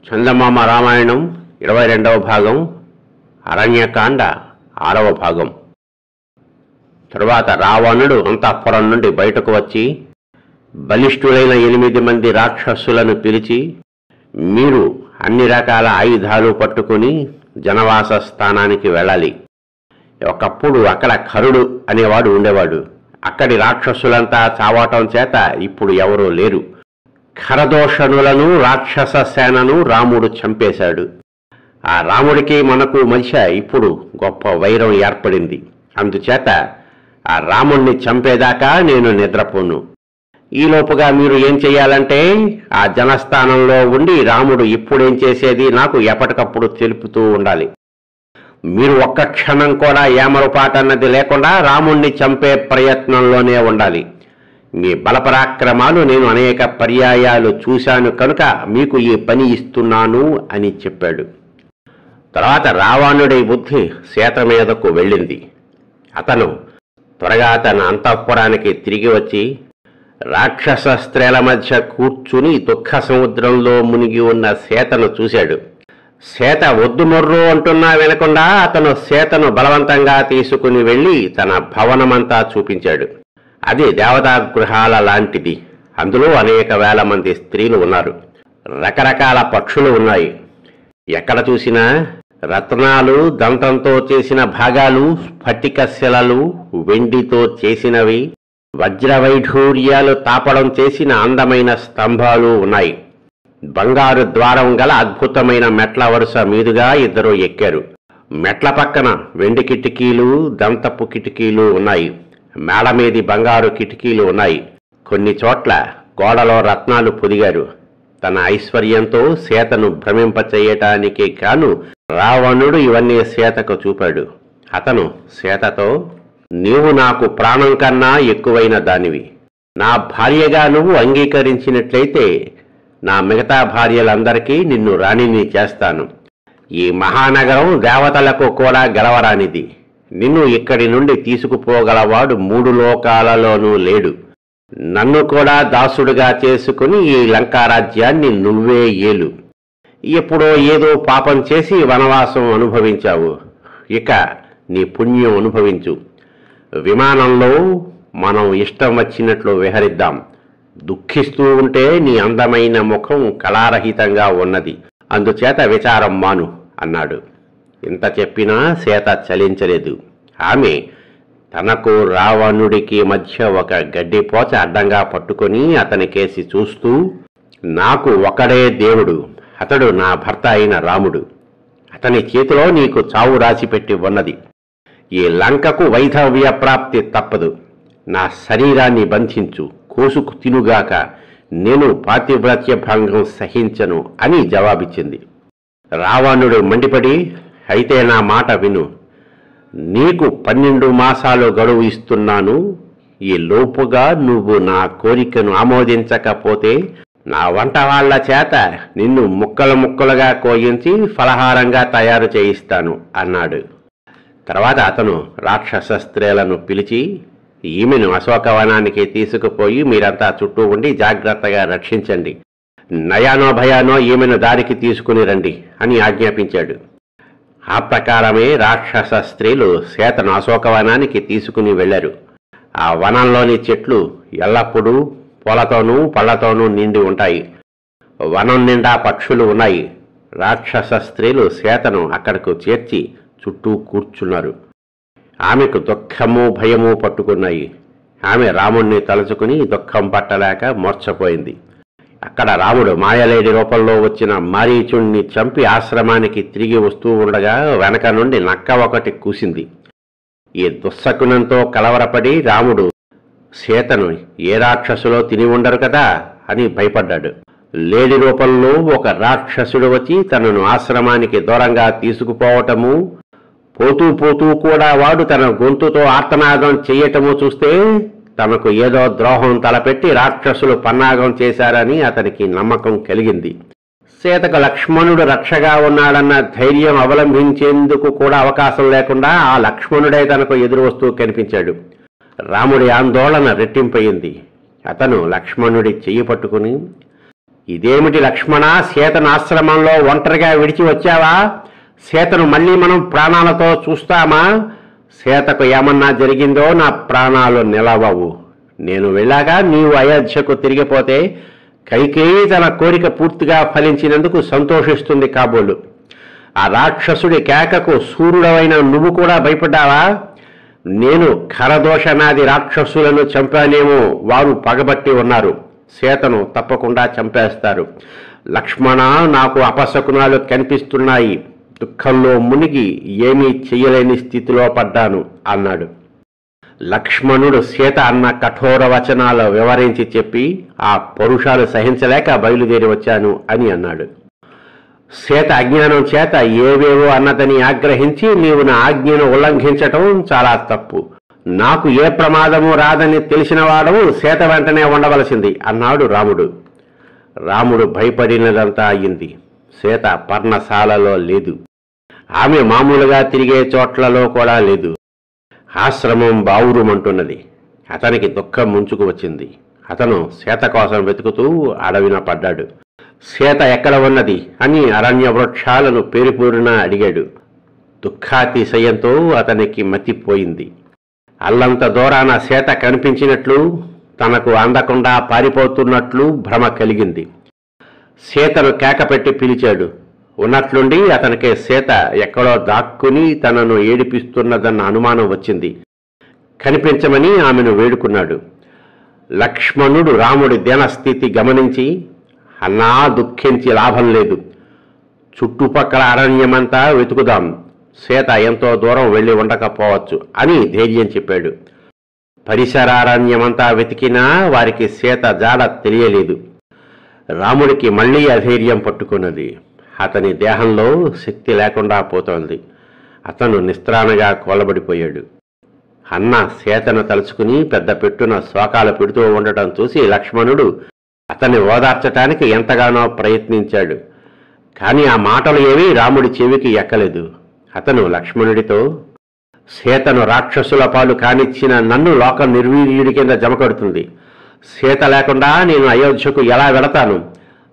చందమామ రామాయణం 22వ భాగం, అరణ్యకాండ 6వ భాగం. తరువాత రావణుడు అంతఃపురం నుండి బయటకు వచ్చి బలిష్ఠులైన 8 మంది రాక్షసులను పిలిచి, మీరు అన్ని రకాల ఆయుధాలు పట్టుకుని జనవాస స్థానానికి వెళ్ళాలి. ఒకప్పుడు అక్కడ కరుడు అనేవాడు ఉండేవాడు. అక్కడి రాక్షసులంతా చావటం చేత ఇప్పుడు ఎవరూ లేరు. ఖరదోషణులను రాక్షస సేనను రాముడు చంపేశాడు. ఆ రాముడికి మనకు మధ్య ఇప్పుడు గొప్ప వైరం ఏర్పడింది. అందుచేత ఆ రాముణ్ణి చంపేదాకా నేను నిద్రపోను. ఈలోపుగా మీరు ఏం చెయ్యాలంటే, ఆ జనస్థానంలో ఉండి రాముడు ఇప్పుడేం చేసేది నాకు ఎప్పటికప్పుడు తెలుపుతూ ఉండాలి. మీరు ఒక్క క్షణం కూడా ఏమరుపాటన్నది లేకుండా రాముణ్ణి చంపే ప్రయత్నంలోనే ఉండాలి. మీ బలపరాక్రమాలు నేను అనేక పర్యాయాలు చూశాను కనుక మీకు ఈ పని ఇస్తున్నాను అని చెప్పాడు. తర్వాత రావణుడి బుద్ధి సీత మీదకు వెళ్ళింది. అతను త్వరగా తన అంతఃపురానికి తిరిగి వచ్చి రాక్షస స్త్రీల మధ్య కూర్చుని దుఃఖ సముద్రంలో మునిగి ఉన్న సీతను చూశాడు. సీత వద్దుమొర్రు అంటున్నా వినకుండా అతను సీతను బలవంతంగా తీసుకుని వెళ్ళి తన భవనమంతా చూపించాడు. అది దేవతా గృహాల లాంటిది. అందులో అనేక వేల మంది స్త్రీలు ఉన్నారు. రకరకాల పక్షులు ఉన్నాయి. ఎక్కడ చూసినా రత్నాలు, దంతంతో చేసిన భాగాలు, స్ఫటిక శిలలు, వెండితో చేసినవి, వజ్రవైఢూర్యాలు తాపడం చేసిన అందమైన స్తంభాలు ఉన్నాయి. బంగారు ద్వారం గల అద్భుతమైన మెట్ల వరుస మీదుగా ఇద్దరు ఎక్కారు. మెట్ల పక్కన వెండి కిటికీలు, దంతపు కిటికీలు ఉన్నాయి. మేడ మీది బంగారు కిటికీలు ఉన్నాయి. కొన్ని చోట్ల గోడలో రత్నాలు పొదిగారు. తన ఐశ్వర్యంతో సీతను భ్రమింపచేయటానికి గాను రావణుడు ఇవన్నీ సీతకు చూపాడు. అతను సీతతో, నీవు నాకు ప్రాణం కన్నా ఎక్కువైన దానివి. నా భార్యగా నువ్వు అంగీకరించినట్లయితే నా మిగతా భార్యలందరికీ నిన్ను రాణిని చేస్తాను. ఈ మహానగరం దేవతలకు కూడా గెలవరానిది. నిన్ను ఇక్కడి నుండి తీసుకుపోగలవాడు 3 లోకాలలోనూ లేడు. నన్ను కూడా దాసుడుగా చేసుకుని ఈ లంకారాజ్యాన్ని నువ్వే ఏలు. ఎప్పుడో ఏదో పాపం చేసి వనవాసం అనుభవించావు. ఇక నీ పుణ్యం అనుభవించు. విమానంలో మనం ఇష్టం వచ్చినట్లు విహరిద్దాం. దుఃఖిస్తూ ఉంటే నీ అందమైన ముఖం కళారహితంగా ఉన్నది. అందుచేత విచారం మాను అన్నాడు. ఇంత చెప్పినా సీత చలించలేదు. ఆమె తనకు రావణుడికి మధ్య ఒక గడ్డిపోచ అడ్డంగా పట్టుకొని అతని కేసి చూస్తూ, నాకు ఒకడే దేవుడు, అతడు నా భర్త అయిన రాముడు. అతని చేతిలో నీకు చావు రాసిపెట్టి ఉన్నది. ఈ లంకకు వైధవ్య ప్రాప్తి తప్పదు. నా శరీరాన్ని బంధించు, కోసుకు తినుగాక. నేను పాతివ్రత్య భంగం సహించను అని జవాబిచ్చింది. రావణుడు మండిపడి, అయితే నా మాట విను. నీకు 12 మాసాలు గడువు ఇస్తున్నాను. ఈ లోపుగా నువ్వు నా కోరికను ఆమోదించకపోతే నా వంట వాళ్ల చేత నిన్ను ముక్కలు ముక్కలుగా కోయించి ఫలహారంగా తయారు చేయిస్తాను అన్నాడు. తర్వాత అతను రాక్షస స్త్రీలను పిలిచి, ఈమెను అశోకవనానికి తీసుకుపోయి మీరంతా చుట్టూ ఉండి జాగ్రత్తగా రక్షించండి. నయానో భయానో ఈమెను దారికి తీసుకుని రండి అని ఆజ్ఞాపించాడు. ఆ ప్రకారమే రాక్షస స్త్రీలు సీతను అశోకవనానికి తీసుకుని వెళ్లారు. ఆ వనంలోని చెట్లు ఎల్లప్పుడూ పూలతోనూ పళ్లతోనూ నిండి ఉంటాయి. వనం నిండా పక్షులు ఉన్నాయి. రాక్షస స్త్రీలు సీతను అక్కడకు చేర్చి చుట్టూ కూర్చున్నారు. ఆమెకు దుఃఖము భయము పట్టుకున్నాయి. ఆమె రాముణ్ణి తలుచుకుని దుఃఖం పట్టలేక మూర్ఛపోయింది. అక్కడ రాముడు మాయలేడి రూపంలో వచ్చిన మారీచుణ్ణి చంపి ఆశ్రమానికి తిరిగి వస్తూ ఉండగా వెనక నుండి నక్క ఒకటి కూసింది. ఈ దుస్సకునంతో కలవరపడి రాముడు సీతను ఏ రాక్షసులో తిని ఉండరు కదా అని భయపడ్డాడు. లేడి రూపంలో ఒక రాక్షసుడు వచ్చి తనను ఆశ్రమానికి దూరంగా తీసుకుపోవటము, పోతూ పోతూ కూడా వాడు తన గొంతుతో ఆర్తనాదం చెయ్యటము చూస్తే తనకు ఏదో ద్రోహం తలపెట్టి రాక్షసులు పన్నాగం చేశారని అతనికి నమ్మకం కలిగింది. సీతకు లక్ష్మణుడు రక్షగా ఉన్నాడన్న ధైర్యం అవలంబించేందుకు కూడా అవకాశం లేకుండా ఆ లక్ష్మణుడే తనకు ఎదురు వస్తూ కనిపించాడు. రాముడి ఆందోళన రెట్టింపయింది. అతను లక్ష్మణుడి చెయ్యి పట్టుకుని, ఇదేమిటి లక్ష్మణ, సీతను ఆశ్రమంలో ఒంటరిగా విడిచి వచ్చావా? సీతను మళ్ళీ మనం ప్రాణాలతో చూస్తామా? సీతకు ఏమన్నా జరిగిందో నా ప్రాణాలు నిలవవు. నేను వెళ్ళాగా నీవు అయోధ్యకు తిరిగిపోతే కైకేయి తన కోరిక పూర్తిగా ఫలించినందుకు సంతోషిస్తుంది కాబోలు. ఆ రాక్షసుడి కేకకు సూర్యుడవైన నువ్వు కూడా భయపడ్డావా? నేను ఖరదోషనాది రాక్షసులను చంపానేమో, వారు పగబట్టి ఉన్నారు. సీతను తప్పకుండా చంపేస్తారు. లక్ష్మణ, నాకు అపశకునాలు కనిపిస్తున్నాయి. దుఃఖంలో మునిగి ఏమీ చెయ్యలేని స్థితిలో పడ్డాను అన్నాడు. లక్ష్మణుడు సీత అన్న కఠోర వచనాలు వివరించి చెప్పి, ఆ పరుషాలు సహించలేక బయలుదేరి వచ్చాను అని అన్నాడు. సీత అజ్ఞానం చేత ఏవేవో అన్నదని ఆగ్రహించి, నీవు నా ఆజ్ఞను ఉల్లంఘించటం చాలా తప్పు. నాకు ఏ ప్రమాదము రాదని తెలిసిన వాడవు సీత వెంటనే ఉండవలసింది అన్నాడు రాముడు. రాముడు భయపడినదంతా అయింది. సీత పర్ణశాలలో లేదు. ఆమె మామూలుగా తిరిగే చోట్లలో కూడా లేదు. ఆశ్రమం బావురుమంటున్నది. అతనికి దుఃఖం ముంచుకు వచ్చింది. అతను సీత కోసం వెతుకుతూ అడవిన పడ్డాడు. సీత ఎక్కడ ఉన్నది అని అరణ్య వృక్షాలను పేరుపూరిన అడిగాడు. దుఃఖాతిశయంతో అతనికి మతిపోయింది. అల్లంత దూరాన సీత కనిపించినట్లు, తనకు అందకుండా పారిపోతున్నట్లు భ్రమ కలిగింది. సీతను కేకపెట్టి పిలిచాడు. ఉన్నట్లుండి అతనికి సీత ఎక్కడో దాక్కుని తనను ఏడిపిస్తున్నదన్న అనుమానం వచ్చింది. కనిపించమని ఆమెను వేడుకున్నాడు. లక్ష్మణుడు రాముడి దీనస్థితి గమనించి, అన్నా, దుఃఖించి లాభం లేదు. చుట్టుపక్కల అరణ్యమంతా వెతుకుదాం. సీత ఎంతో దూరం వెళ్ళి ఉండకపోవచ్చు అని ధైర్యం చెప్పాడు. పరిసరారణ్యమంతా వెతికినా వారికి సీత జాడ తెలియలేదు. రాముడికి మళ్లీ అధైర్యం పట్టుకున్నది. అతని దేహంలో శక్తి లేకుండా పోతోంది. అతను నిస్త్రాణగా కోలబడిపోయాడు. అన్న సీతను తలుచుకుని పెద్ద పెట్టున శోకాలు పెడుతూ ఉండటం చూసి లక్ష్మణుడు అతన్ని ఓదార్చటానికి ఎంతగానో ప్రయత్నించాడు. కాని ఆ మాటలు ఏవీ రాముడి చెవికి ఎక్కలేదు. అతను లక్ష్మణుడితో, సీతను రాక్షసుల పాలు కానిచ్చిన నన్ను లోకం నిర్వీర్యుడి కింద జమకడుతుంది. సీత లేకుండా నేను అయోధ్యకు ఎలా వెళతాను?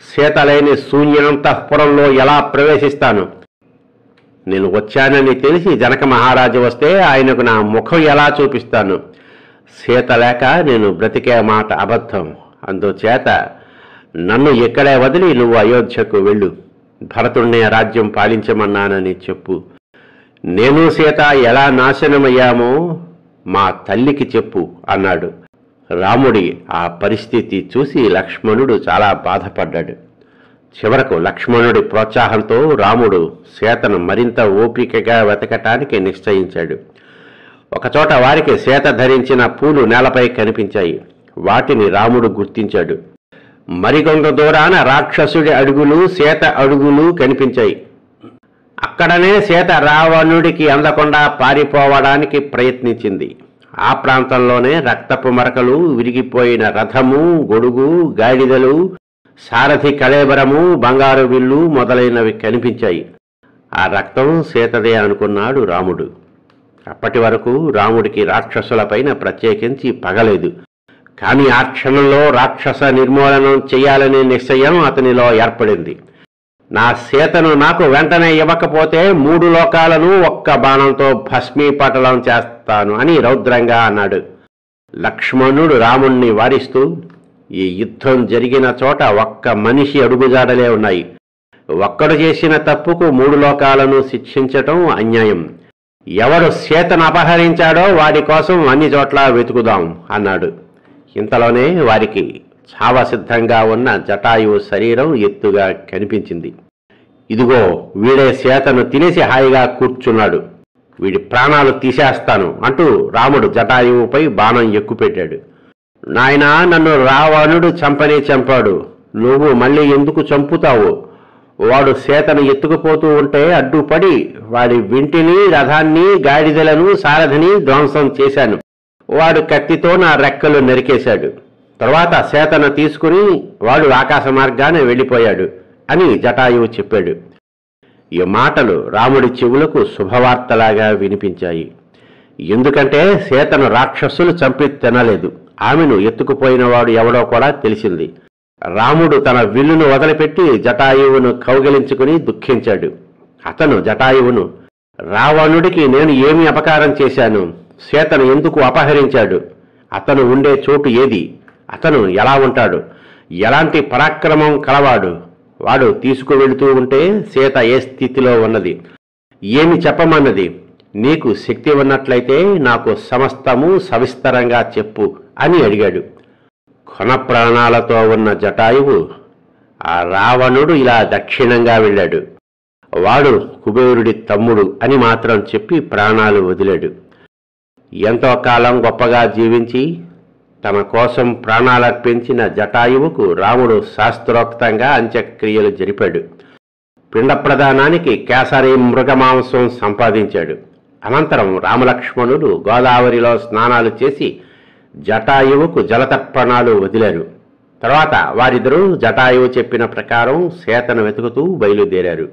సీత లేని శూన్యంతఃపురంలో ఎలా ప్రవేశిస్తాను? నేను వచ్చానని తెలిసి జనక మహారాజు వస్తే ఆయనకు నా ముఖం ఎలా చూపిస్తాను? సీత లేక నేను బ్రతికే మాట అబద్ధం. అందుచేత నన్ను ఇక్కడే వదిలి నువ్వు అయోధ్యకు వెళ్ళు. భరతుణ్ణే రాజ్యం పాలించమన్నానని చెప్పు. నేను సీత ఎలా నాశనమయ్యామో మా తల్లికి చెప్పు అన్నాడు. రాముడి ఆ పరిస్థితి చూసి లక్ష్మణుడు చాలా బాధపడ్డాడు. చివరకు లక్ష్మణుడి ప్రోత్సాహంతో రాముడు సీతను మరింత ఓపికగా వెతకటానికి నిశ్చయించాడు. ఒకచోట వారికి సీత ధరించిన పూలు నేలపై కనిపించాయి. వాటిని రాముడు గుర్తించాడు. మరికొంత దూరాన రాక్షసుడి అడుగులు, సీత అడుగులు కనిపించాయి. అక్కడనే సీత రావణుడికి అందకుండా పారిపోవడానికి ప్రయత్నించింది. ఆ ప్రాంతంలోనే రక్తపు మరకలు, విరిగిపోయిన రథము, గొడుగు, గాడిదలు, సారథి కళేబరము, బంగారు విల్లు మొదలైనవి కనిపించాయి. ఆ రక్తం సీతదే అనుకున్నాడు రాముడు. అప్పటి వరకు రాముడికి రాక్షసులపైన ప్రత్యేకించి పగలేదు. కాని ఆ క్షణంలో రాక్షస నిర్మూలనం చెయ్యాలనే నిశ్చయం అతనిలో ఏర్పడింది. నా సీతను నాకు వెంటనే ఇవ్వకపోతే 3 లోకాలను ఒక్క బాణంతో భస్మీపటలం చేస్తాను అని రౌద్రంగా అన్నాడు. లక్ష్మణుడు రాముణ్ణి వారిస్తూ, ఈ యుద్ధం జరిగిన చోట ఒక్క మనిషి అడుగుజాడలే ఉన్నాయి. ఒక్కడు చేసిన తప్పుకు 3 లోకాలను శిక్షించటం అన్యాయం. ఎవడు సీతను అపహరించాడో వాడి కోసం అన్ని చోట్ల వెతుకుదాం అన్నాడు. ఇంతలోనే వారికి చావసిద్ధంగా ఉన్న జటాయువు శరీరం ఎత్తుగా కనిపించింది. ఇదిగో, వీడే సీతను తినేసి హాయిగా కూర్చున్నాడు. వీడి ప్రాణాలు తీసేస్తాను అంటూ రాముడు జటాయువుపై బాణం ఎక్కుపెట్టాడు. నాయనా, నన్ను రావణుడు చంపాడు. నువ్వు మళ్ళీ ఎందుకు చంపుతావు? వాడు సీతను ఎత్తుకుపోతూ ఉంటే అడ్డుపడి వాడి వింటిని, రథాన్ని, గాడిదలను, సారథిని ధ్వంసం చేశాను. వాడు కత్తితో నా రెక్కలు నరికేశాడు. తర్వాత సీతను తీసుకుని వాడు ఆకాశ మార్గాన వెళ్ళిపోయాడు అని జటాయువు చెప్పాడు. ఈ మాటలు రాముడి చెవులకు శుభవార్తలాగా వినిపించాయి. ఎందుకంటే సీతను రాక్షసులు చంపి తినలేదు. ఆమెను ఎత్తుకుపోయిన వాడు ఎవడో కూడా తెలిసింది. రాముడు తన విల్లును వదిలిపెట్టి జటాయువును కౌగిలించుకుని దుఃఖించాడు. అతను జటాయువును, రావణుడికి నేను ఏమి అపకారం చేశాను? సీతను ఎందుకు అపహరించాడు? అతను ఉండే చోటు ఏది? అతను ఎలా ఉంటాడు? ఎలాంటి పరాక్రమం కలవాడు? వాడు తీసుకువెళుతూ ఉంటే సీత ఏ స్థితిలో ఉన్నది? ఏమి చెప్పమన్నది? నీకు శక్తి ఉన్నట్లయితే నాకు సమస్తము సవిస్తరంగా చెప్పు అని అడిగాడు. కొన ప్రాణాలతో ఉన్న జటాయువు, ఆ రావణుడు ఇలా దక్షిణంగా వెళ్ళాడు, వాడు కుబేరుడి తమ్ముడు అని మాత్రం చెప్పి ప్రాణాలు వదిలాడు. ఎంతో కాలం గొప్పగా జీవించి తన కోసం ప్రాణాలర్పించిన జటాయువుకు రాముడు శాస్త్రోక్తంగా అంత్యక్రియలు జరిపాడు. పిండ ప్రదానానికి కేసరి మృగమాంసం సంపాదించాడు. అనంతరం రామలక్ష్మణులు గోదావరిలో స్నానాలు చేసి జటాయువుకు జలతర్పణాలు వదిలారు. తర్వాత వారిద్దరూ జటాయువు చెప్పిన ప్రకారం సీతను వెతుకుతూ బయలుదేరారు.